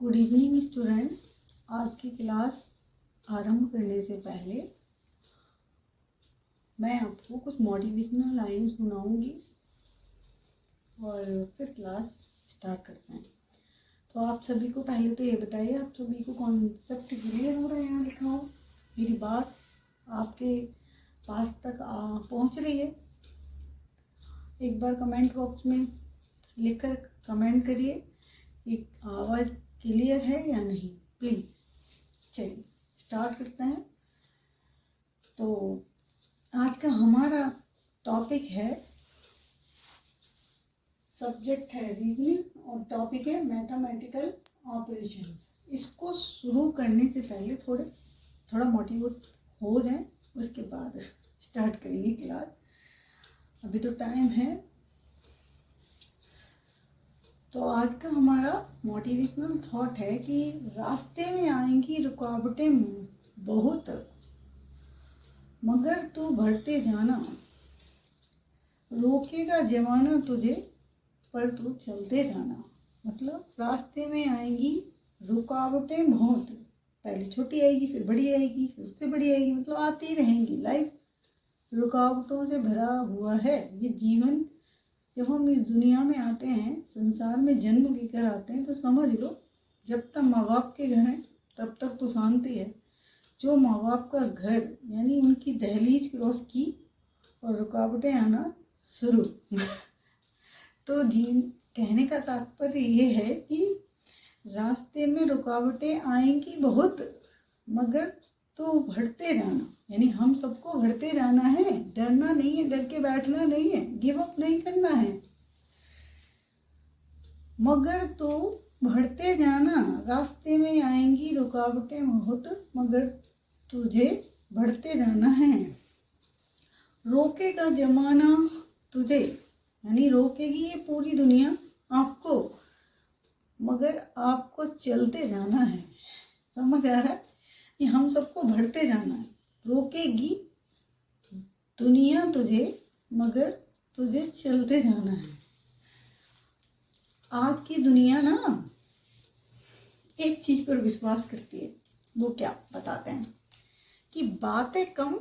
Good evening student. आज की class आरंभ करने से पहले मैं आपको कुछ मोटिवेशनल लाइन सुनाऊंगी और फिर क्लास स्टार्ट करते हैं। तो आप सभी को पहले तो ये बताइए, आप सभी को कॉन्सेप्ट क्लियर हो रहा है? यहाँ लिखा हो मेरी बात आपके पास तक पहुँच रही है? एक बार कमेंट बॉक्स में लिखकर कमेंट करिए, एक आवाज़ क्लियर है या नहीं, प्लीज़। चलिए स्टार्ट करते हैं। तो आज का हमारा टॉपिक है, सब्जेक्ट है रीजनिंग और टॉपिक है मैथमेटिकल ऑपरेशंस। इसको शुरू करने से पहले थोड़ा मोटिवेट हो जाए, उसके बाद स्टार्ट करेंगे क्लास। अभी तो टाइम है। तो आज का हमारा मोटिवेशनल थॉट है कि रास्ते में आएंगी रुकावटें बहुत, मगर तू बढ़ते जाना, रोकेगा जमाना तुझे पर तू चलते जाना। मतलब रास्ते में आएंगी रुकावटें बहुत, पहले छोटी आएगी, फिर बड़ी आएगी, फिर उससे बड़ी आएगी, मतलब आती रहेंगी। लाइफ रुकावटों से भरा हुआ है ये जीवन। जब हम इस दुनिया में आते हैं, संसार में जन्म लेकर आते हैं, तो समझ लो जब तक माँ बाप के घर हैं तब तक तो शांति है। जो माँ बाप का घर यानी उनकी दहलीज क्रॉस की और रुकावटें आना शुरू तो कहने का तात्पर्य ये है कि रास्ते में रुकावटें आएंगी बहुत, मगर तो बढ़ते जाना, यानी हम सबको बढ़ते जाना है, डरना नहीं है, डर के बैठना नहीं है, गिव अप नहीं करना है, मगर तो बढ़ते जाना। रास्ते में आएंगी रुकावटें बहुत, मगर तुझे बढ़ते जाना है। रोकेगा जमाना तुझे, यानी रोकेगी ये पूरी दुनिया आपको, मगर आपको चलते जाना है। समझ आ रहा है? कि हम सबको बढ़ते जाना है। रोकेगी दुनिया तुझे, मगर तुझे चलते जाना है। आज की दुनिया ना एक चीज पर विश्वास करती है, वो क्या बताते हैं कि बातें कम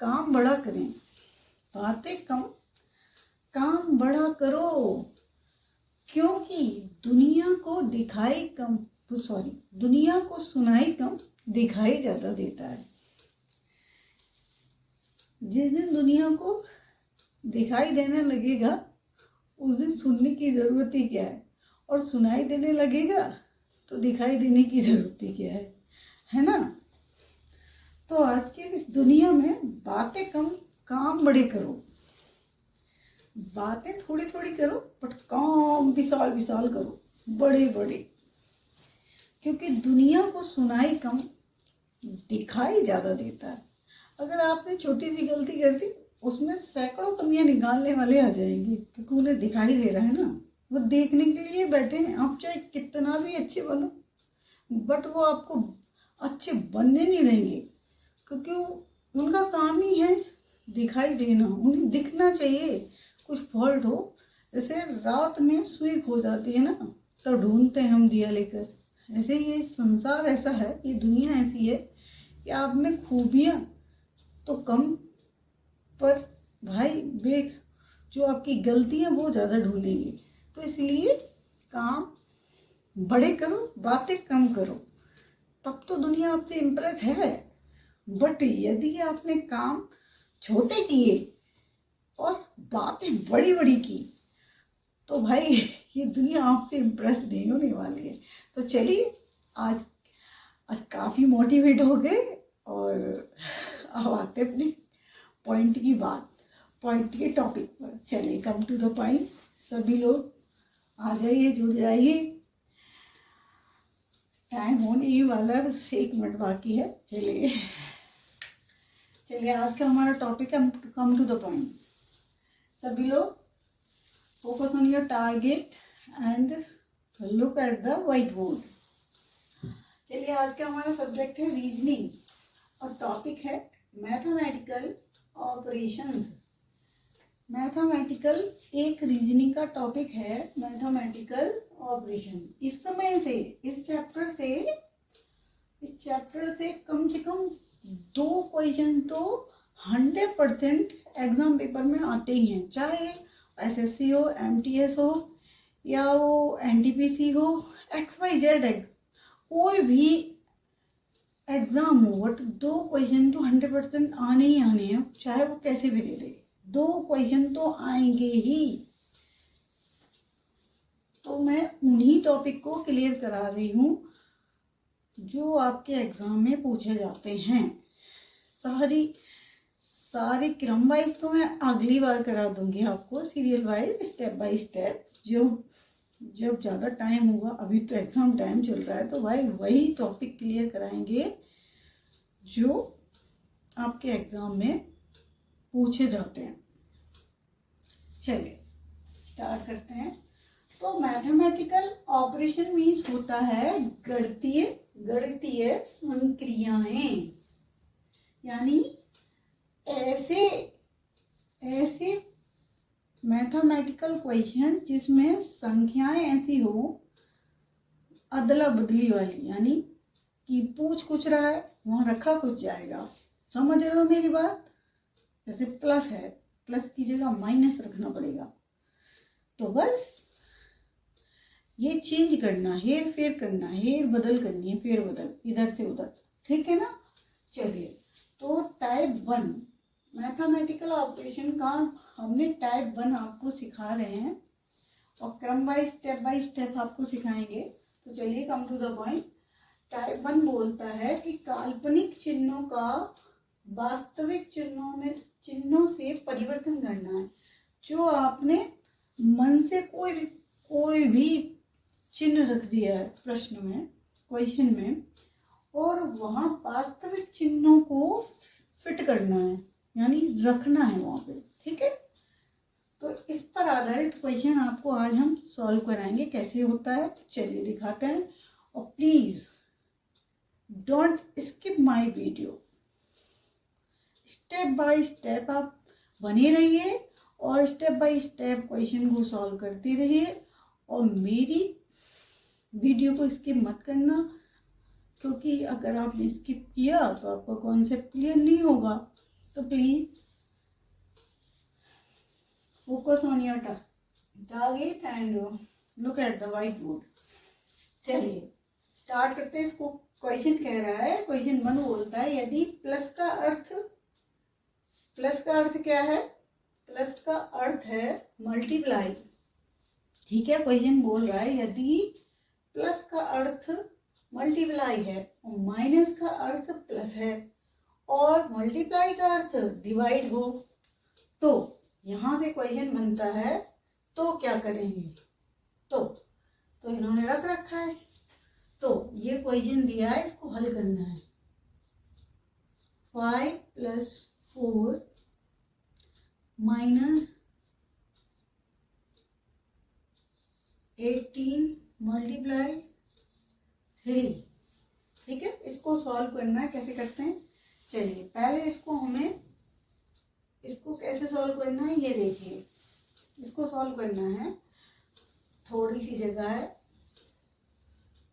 काम बड़ा करें। बातें कम काम बड़ा करो, क्योंकि दुनिया को दुनिया को सुनाई कम, दिखाई ज्यादा देता है। जिस दिन दुनिया को दिखाई देने लगेगा उस दिन सुनने की जरूरत ही क्या है, और सुनाई देने लगेगा तो दिखाई देने की जरूरत ही क्या है ना? तो आज की इस दुनिया में बातें कम काम बड़े करो। बातें थोड़ी थोड़ी करो बट काम विशाल विशाल करो, बड़े बड़े, क्योंकि दुनिया को सुनाई कम दिखाई ज्यादा देता है। अगर आपने छोटी सी गलती कर दी, उसमें सैकड़ों कमियां निकालने वाले आ जाएंगे, क्योंकि उन्हें दिखाई दे रहा है ना, वो देखने के लिए बैठे हैं। आप चाहे कितना भी अच्छे बनो, बट वो आपको अच्छे बनने नहीं देंगे, क्योंकि उनका काम ही है दिखाई देना। उन्हें दिखना चाहिए कुछ फॉल्ट हो। जैसे रात में सुई खो जाती है ना, तो ढूंढते हैं हम दिया लेकर। ऐसे ये संसार ऐसा है, ये दुनिया ऐसी है कि आप में खूबियां तो कम, पर भाई जो आपकी गलतियां वो ज्यादा ढूंढेंगे। तो इसलिए काम बड़े करो, बातें कम करो, तब तो दुनिया आपसे इम्प्रेस है। बट यदि आपने काम छोटे किए और बातें बड़ी बड़ी की, तो भाई ये दुनिया आपसे इम्प्रेस नहीं होने वाली है। तो चलिए आज काफी मोटिवेट हो गए, और अब आते अपने पॉइंट के टॉपिक पर। चलिए कम टू द पॉइंट। सभी लोग आ जाइए, जुड़ जाइए, टाइम होने ही वाला है, बस 1 मिनट बाकी है। चलिए आज का हमारा टॉपिक है कम टू द पॉइंट। सभी लोग focus on your target and look at the white board. चलिए आज का हमारा सब्जेक्ट है रीजनिंग और टॉपिक है मैथमेटिकल ऑपरेशंस। मैथमेटिकल एक रीजनिंग का टॉपिक है, मैथमेटिकल ऑपरेशन। इस समय से इस चैप्टर से कम से कम 2 क्वेश्चन तो 100% एग्जाम पेपर में आते ही हैं, चाहे एसएससी हो, एमटीएस हो, या वो एनटीपीसी हो, XYZ कोई भी एग्जाम हो, बट 2 क्वेश्चन तो 100% आने ही आने हैं, चाहे वो कैसे भी दे दे, 2 क्वेश्चन तो आएंगे ही। तो मैं उन्हीं टॉपिक को क्लियर करा रही हूँ जो आपके एग्जाम में पूछे जाते हैं। सारी क्रम वाइज तो मैं अगली बार करा दूंगी आपको, serial wise, step by step. जब ज़्यादा टाइम होगा, अभी तो एग्जाम टाइम चल रहा है, तो भाई वही टॉपिक क्लियर कराएंगे जो आपके एग्जाम में पूछे जाते हैं। चलिए स्टार्ट करते हैं। तो मैथमेटिकल ऑपरेशन मीन्स होता है गणितीय संक्रियाएं, यानी ऐसे मैथमेटिकल क्वेश्चन जिसमें संख्याएं ऐसी हो अदला बदली वाली, यानी कि पूछ कुछ रहा है वहां रखा कुछ जाएगा। समझ रहे हो मेरी बात? जैसे प्लस है, प्लस की जगह माइनस रखना पड़ेगा, तो बस ये चेंज करना, हेर फेर करना, हेर बदल करनी है, फेर बदल इधर से उधर, ठीक है ना। चलिए, तो टाइप 1 मैथमेटिकल ऑपरेशन का हमने टाइप 1 आपको सिखा रहे हैं, और क्रम वाइज स्टेप बाय स्टेप आपको सिखाएंगे। तो चलिए come to the point. Type 1 बोलता है कि काल्पनिक चिन्हों का वास्तविक चिन्हों से परिवर्तन करना है। जो आपने मन से कोई भी चिन्ह रख दिया है प्रश्न में, क्वेश्चन में, और वहां वास्तविक चिन्हों को फिट करना है, यानी रखना है वहां पे, ठीक है। तो इस पर आधारित क्वेश्चन आपको आज हम सॉल्व कराएंगे, कैसे होता है चलिए दिखाते हैं। और please don't skip my video, step by step आप बने रहिए और स्टेप बाय स्टेप क्वेश्चन को सॉल्व करते रहिए, और मेरी वीडियो को स्किप मत करना, क्योंकि अगर आपने स्किप किया तो आपका कॉन्सेप्ट क्लियर नहीं होगा। तो please focus on your target and look at the white board. चलिए स्टार्ट करते हैं। इसको क्वेश्चन कह रहा है, क्वेश्चन 1 बोलता है यदि प्लस का अर्थ क्या है? प्लस का अर्थ है मल्टीप्लाई, ठीक है। क्वेश्चन बोल रहा है यदि प्लस का अर्थ मल्टीप्लाई है और माइनस का अर्थ प्लस है और मल्टीप्लाई का अर्थ डिवाइड हो, तो यहां से क्वेश्चन बनता है तो क्या करेंगे। तो इन्होंने रख रखा है, तो ये क्वेश्चन दिया है, इसको हल करना है। 5 + 4 - 18 × 3, ठीक है। इसको सॉल्व करना है, कैसे करते हैं चलिए। पहले इसको कैसे सॉल्व करना है ये देखिए। इसको सॉल्व करना है, थोड़ी सी जगह है,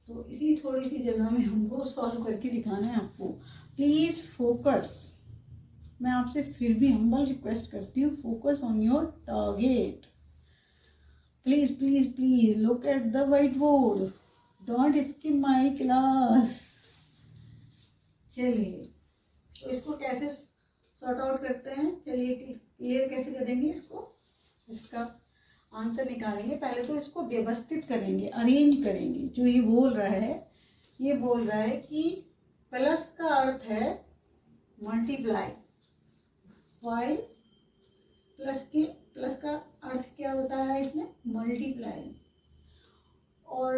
तो इसी थोड़ी सी जगह में हमको सॉल्व करके दिखाना है आपको। प्लीज फोकस, मैं आपसे फिर भी हम्बल रिक्वेस्ट करती हूँ, focus on your target. Please please please look at the white board, don't skip my class. चलिए, तो इसको कैसे सॉर्ट आउट करते हैं चलिए, क्लियर कैसे करेंगे इसको, इसका आंसर निकालेंगे। पहले तो इसको व्यवस्थित करेंगे, अरेंज करेंगे। जो ये बोल रहा है कि प्लस का अर्थ है मल्टीप्लाई, वाई प्लस का अर्थ क्या होता है इसमें मल्टीप्लाई, और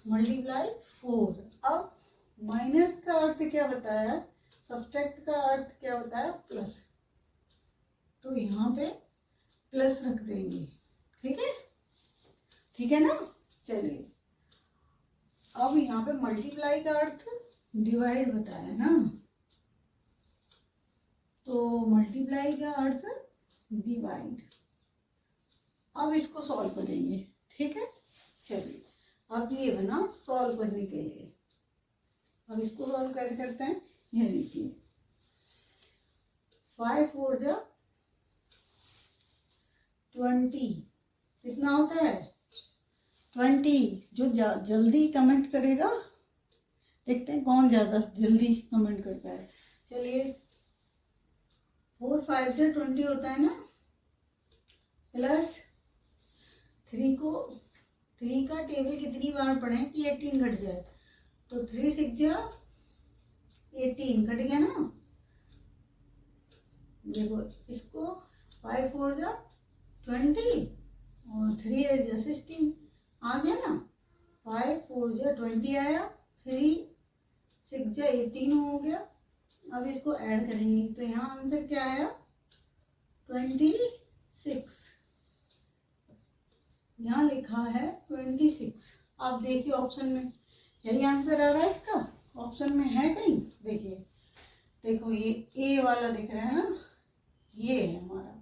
मल्टीप्लाई 4। अब माइनस का अर्थ क्या बताया, सब्ट्रैक्ट का अर्थ क्या होता है प्लस, तो यहाँ पे प्लस रख देंगे, ठीक है ना। चलिए, अब यहाँ पे मल्टीप्लाई का अर्थ डिवाइड बताया ना, तो मल्टीप्लाई का अर्थ डिवाइड, अब इसको सॉल्व करेंगे, ठीक है। चलिए अब ये बना सॉल्व करने के लिए। अब इसको सॉल्व कैसे करते हैं, ये देखिए 5 4 जा 20 कितना होता है 20। जो जल्दी कमेंट करेगा, देखते हैं कौन ज्यादा जल्दी कमेंट करता है। चलिए 4 5 जा 20 होता है ना, प्लस 3 को 3 का टेबल कितनी बार पढ़े कि 18 घट जाए, तो 3 6 जा 18 कट गया ना। देखो इसको 5 4 जा 20 और 3 8 जा 16 आ गया ना। 5 4 जा 20 आया, 3 6 जा 18 हो गया। अब इसको ऐड करेंगे तो यहाँ आंसर क्या आया 26। यहाँ लिखा है 26। आप देखिए ऑप्शन में यही आंसर आ रहा है इसका, ऑप्शन में है कहीं, देखिए देखो ये ए वाला दिख रहा है ना, ये है हमारा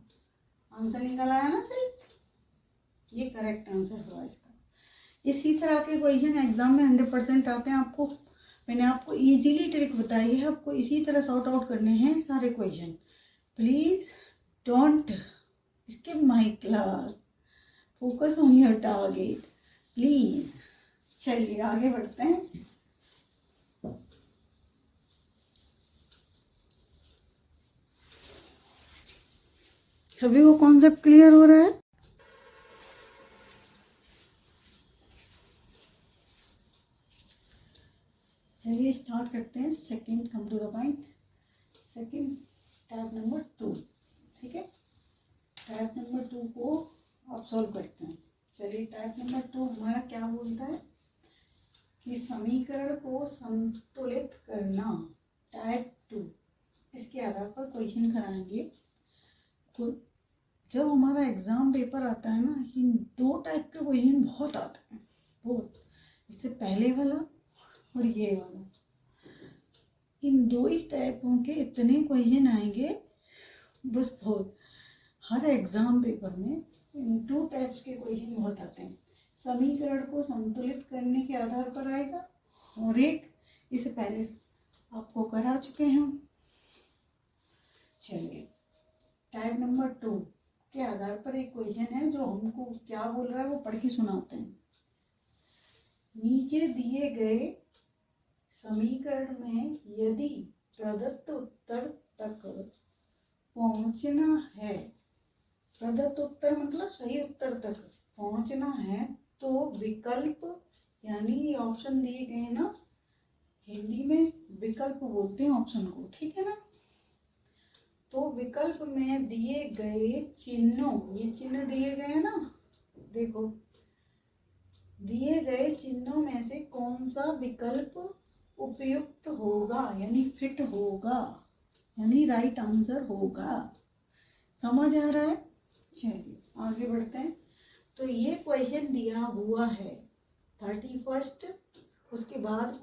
आंसर निकल आया ना सही, ये करेक्ट आंसर हुआ इसका। इसी तरह के क्वेश्चन एग्जाम में 100% आते हैं। आपको मैंने आपको इजीली ट्रिक बताई है, आपको इसी तरह सॉर्ट आउट करने हैं सारे question. Please don't skip my class, focus on your target please. चलिए आगे बढ़ते हैं। सभी को कॉन्सेप्ट क्लियर हो रहा है? चलिए स्टार्ट करते हैं। Second come to the point, second type number 2, ठीक है। टाइप नंबर 2 को आप सॉल्व करते हैं। चलिए टाइप नंबर 2 हमारा क्या बोलता है कि समीकरण को संतुलित करना, टाइप 2। इसके आधार पर क्वेश्चन कराएंगे। तो जब हमारा एग्जाम पेपर आता है ना, इन 2 टाइप के क्वेश्चन बहुत आते हैं, बहुत। इससे पहले वाला और ये वाला, इन 2 ही टाइपों के इतने क्वेश्चन आएंगे बस, बहुत। हर एग्जाम पेपर में इन 2 टाइप्स के क्वेश्चन बहुत आते हैं। समीकरण को संतुलित करने के आधार पर आएगा, और एक इससे पहले आपको करा चुके हैं हम। चलिए टाइप नंबर 2 के आधार पर एक क्वेश्चन है जो हमको क्या बोल रहा है वो पढ़ के सुनाते हैं। नीचे दिए गए समीकरण में यदि प्रदत्त उत्तर तक पहुंचना है, प्रदत्त उत्तर मतलब सही उत्तर तक पहुंचना है, तो विकल्प, यानी ये ऑप्शन दिए गए ना, हिंदी में विकल्प बोलते हैं ऑप्शन को, ठीक है ना। तो विकल्प में दिए गए चिन्हों, ये चिन्ह दिए गए ना, देखो दिए गए चिन्हों में से कौन सा विकल्प उपयुक्त होगा, यानी फिट होगा, यानी राइट आंसर होगा। समझ आ रहा है? चलिए आगे बढ़ते हैं। तो ये क्वेश्चन दिया हुआ है 31, उसके बाद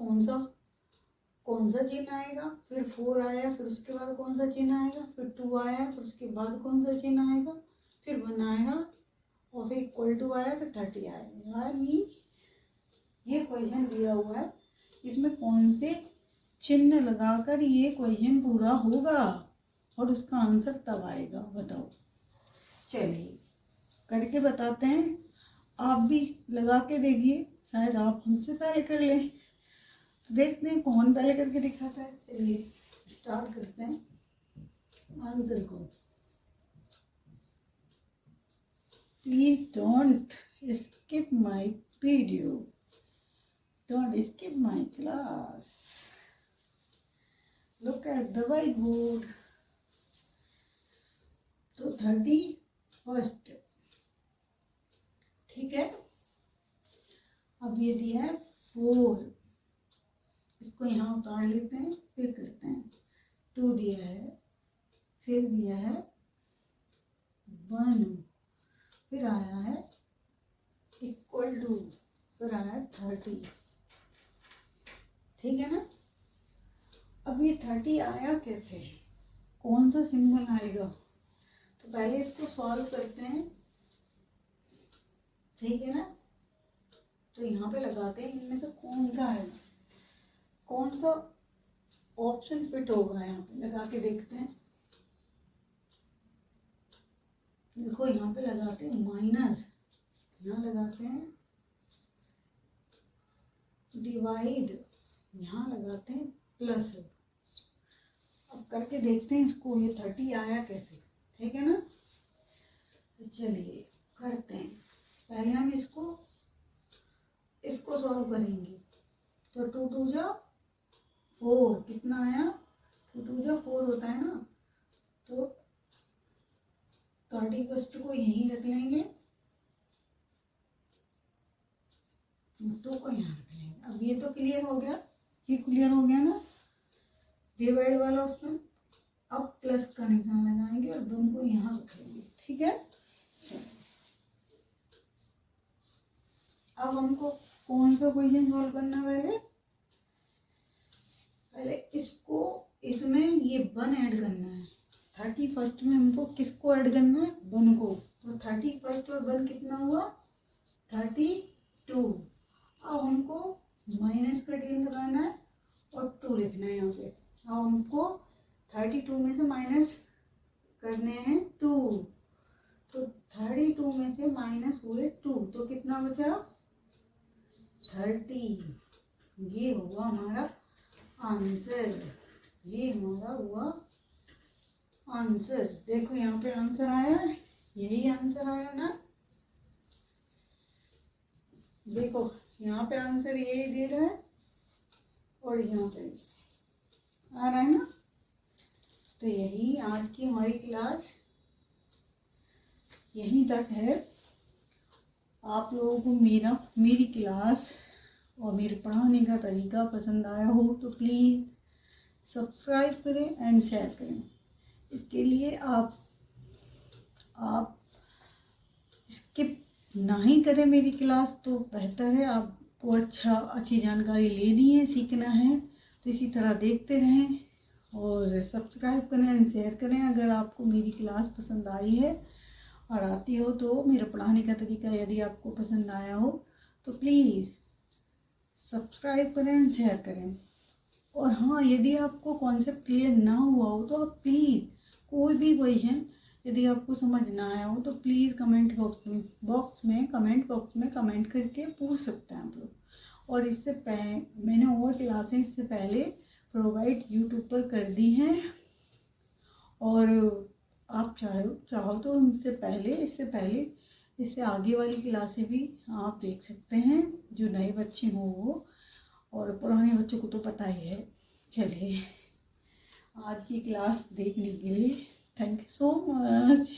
कौन सा चिन्ह आएगा, फिर 4 आया, फिर उसके बाद कौन सा चिन्ह आएगा, फिर 2 आया, फिर उसके बाद कौन सा चिन्ह आएगा, फिर 1 आएगा, और फिर इक्वल टू आया, फिर 30 आएगा। यानी ये क्वेश्चन दिया हुआ है, इसमें कौन से चिन्ह लगाकर ये क्वेश्चन पूरा होगा और उसका आंसर तब आएगा, बताओ। चलिए करके बताते हैं, आप भी लगा के देखिए, शायद आप हमसे पहले कर लें। तो देखते हैं कौन पहले करके दिखाता है। चलिए स्टार्ट करते हैं आंसर को। Please don't skip my video, don't skip my class, look at the white board. तो 31, ठीक है। अब ये दिया है 4, इसको यहाँ उतार लेते हैं, फिर करते हैं। 2 दिया है, फिर दिया है 1, फिर आया है इक्वल टू, फिर आया है 30, ठीक है ना। अब ये 30 आया कैसे, कौन सा सिंबल आएगा, तो पहले इसको सॉल्व करते हैं। ठीक है ना। तो यहाँ पे लगाते हैं, इनमें से कौन सा है, कौन सा ऑप्शन फिट होगा, यहाँ पे लगा के देखते हैं। देखो यहाँ पे लगाते हैं माइनस, यहाँ लगाते हैं डिवाइड, यहाँ लगाते हैं प्लस। अब करके देखते हैं इसको, ये 30 आया कैसे, ठीक है ना। तो चलिए करते हैं। पहले हम इसको सॉल्व करेंगे। तो 2 2 जा 4, कितना आया, 2 2 जा 4 होता है ना। तो 31 को यहीं रख लेंगे, 2 को यहाँ रख लेंगे। अब ये तो क्लियर हो गया, ये क्लियर हो गया ना, डिवाइड वाला ऑप्शन। अब प्लस का निशान लगाएंगे और दोनों को यहाँ रख लेंगे, ठीक है। अब हमको कौन सा क्वेश्चन सॉल्व करना है, पहले इसको, इसमें ये 1 ऐड करना है। 31 में हमको किसको ऐड करना है, 1 को। तो 31 और 1 कितना हुआ, 32। अब हमको माइनस का टेन लगाना है और 2 लिखना है यहाँ पे। अब हमको 32 में से माइनस करने हैं 2, तो 32 में से माइनस हुए 2, तो कितना बचा, 30। ये हुआ हमारा आंसर, ये हमारा हुआ आंसर। देखो यहाँ पे आंसर आया है, यही आंसर आया ना। देखो यहाँ पे आंसर यही दे रहा है और यहाँ पे आ रहा है ना। तो यही आज की हमारी क्लास यहीं तक है। आप लोगों को मेरी क्लास और मेरे पढ़ाने का तरीका पसंद आया हो तो प्लीज़ सब्सक्राइब करें एंड शेयर करें। इसके लिए आप स्किप ना ही करें मेरी क्लास तो बेहतर है। आपको अच्छी जानकारी लेनी है, सीखना है, तो इसी तरह देखते रहें और सब्सक्राइब करें एंड शेयर करें। अगर आपको मेरी क्लास पसंद आई है और आती हो तो मेरा पढ़ाने का तरीका यदि आपको पसंद आया हो तो प्लीज़ सब्सक्राइब करें एंड शेयर करें। और हाँ, यदि आपको कॉन्सेप्ट क्लियर ना हुआ हो तो आप प्लीज़ कोई भी क्वेश्चन यदि आपको समझ ना आया हो तो प्लीज़ कमेंट बॉक्स में कमेंट करके पूछ सकते हैं आप लोग। और इससे मैंने और क्लासें इससे पहले प्रोवाइड यूट्यूब पर कर दी हैं और आप चाहो तो इससे आगे वाली क्लासें भी आप देख सकते हैं, जो नए बच्चे हों वो, और पुराने बच्चों को तो पता ही है। चलिए, आज की क्लास देखने के लिए थैंक यू सो मच।